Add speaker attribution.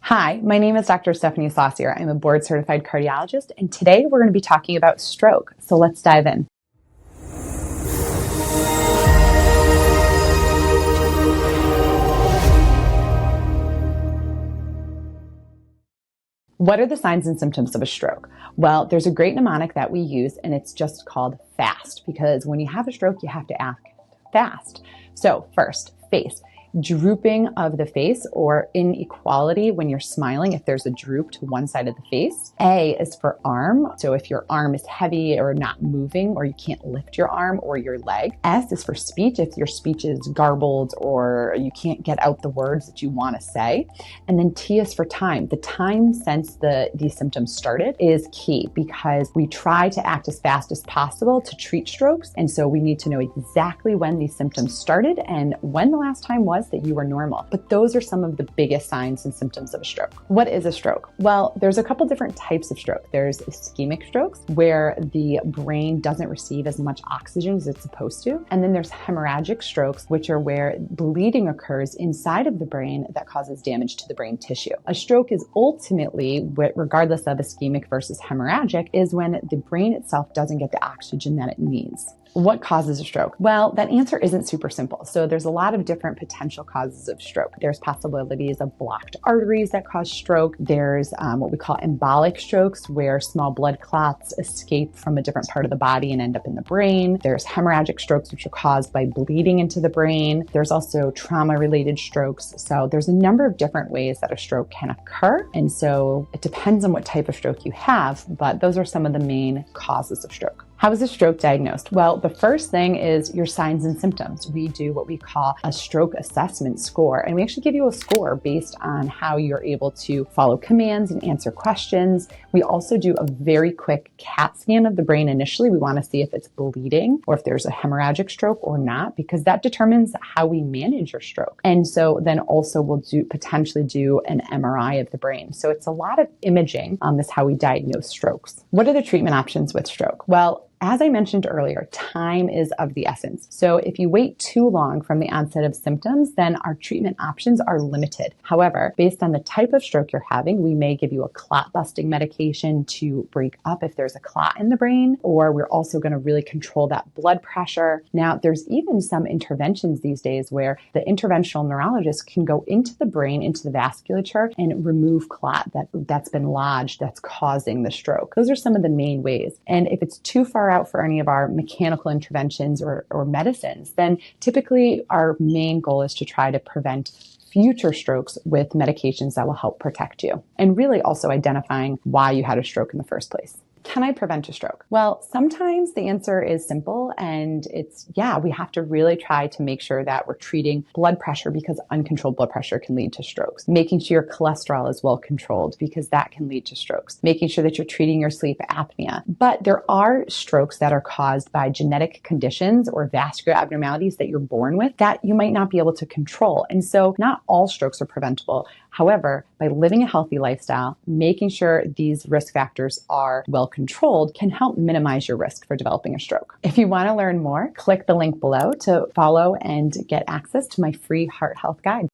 Speaker 1: Hi, my name is Dr. Stephanie Saucier. I'm a board-certified cardiologist, and today we're going to be talking about stroke. So let's dive in. What are the signs and symptoms of a stroke? Well, there's a great mnemonic that we use, and it's just called FAST, because when you have a stroke, you have to act fast. So first, face. Drooping of the face or inequality when you're smiling, if there's a droop to one side of the face. A is for arm. So if your arm is heavy or not moving, or you can't lift your arm or your leg. S is for speech, if your speech is garbled or you can't get out the words that you want to say. And then T is for time. The time since these symptoms started is key, because we try to act as fast as possible to treat strokes. And so we need to know exactly when these symptoms started and when the last time was that you were normal. But those are some of the biggest signs and symptoms of a stroke. What is a stroke? Well, there's a couple different types of stroke. There's ischemic strokes, where the brain doesn't receive as much oxygen as it's supposed to. And then there's hemorrhagic strokes, which are where bleeding occurs inside of the brain that causes damage to the brain tissue. A stroke is ultimately, regardless of ischemic versus hemorrhagic, is when the brain itself doesn't get the oxygen that it needs. What causes a stroke? Well, that answer isn't super simple. So there's a lot of different potential causes of stroke. There's possibilities of blocked arteries that cause stroke. There's what we call embolic strokes, where small blood clots escape from a different part of the body and end up in the brain. There's hemorrhagic strokes, which are caused by bleeding into the brain. There's also trauma-related strokes. So there's a number of different ways that a stroke can occur. And so it depends on what type of stroke you have, but those are some of the main causes of stroke. How is a stroke diagnosed? Well, the first thing is your signs and symptoms. We do what we call a stroke assessment score, and we actually give you a score based on how you're able to follow commands and answer questions. We also do a very quick CAT scan of the brain initially. We want to see if it's bleeding or if there's a hemorrhagic stroke or not, because that determines how we manage your stroke. And so then also we'll potentially do an MRI of the brain. So it's a lot of imaging. That's how we diagnose strokes. What are the treatment options with stroke? Well, as I mentioned earlier, time is of the essence. So if you wait too long from the onset of symptoms, then our treatment options are limited. However, based on the type of stroke you're having, we may give you a clot-busting medication to break up if there's a clot in the brain, or we're also going to really control that blood pressure. Now, there's even some interventions these days where the interventional neurologist can go into the brain, into the vasculature, and remove clot that's been lodged that's causing the stroke. Those are some of the main ways. And if it's too far out for any of our mechanical interventions or medicines, then typically our main goal is to try to prevent future strokes with medications that will help protect you, and really also identifying why you had a stroke in the first place. Can I prevent a stroke? Well, sometimes the answer is simple, and we have to really try to make sure that we're treating blood pressure, because uncontrolled blood pressure can lead to strokes. Making sure your cholesterol is well controlled, because that can lead to strokes. Making sure that you're treating your sleep apnea. But there are strokes that are caused by genetic conditions or vascular abnormalities that you're born with that you might not be able to control. And so not all strokes are preventable. However, by living a healthy lifestyle, making sure these risk factors are well controlled can help minimize your risk for developing a stroke. If you want to learn more, click the link below to follow and get access to my free heart health guide.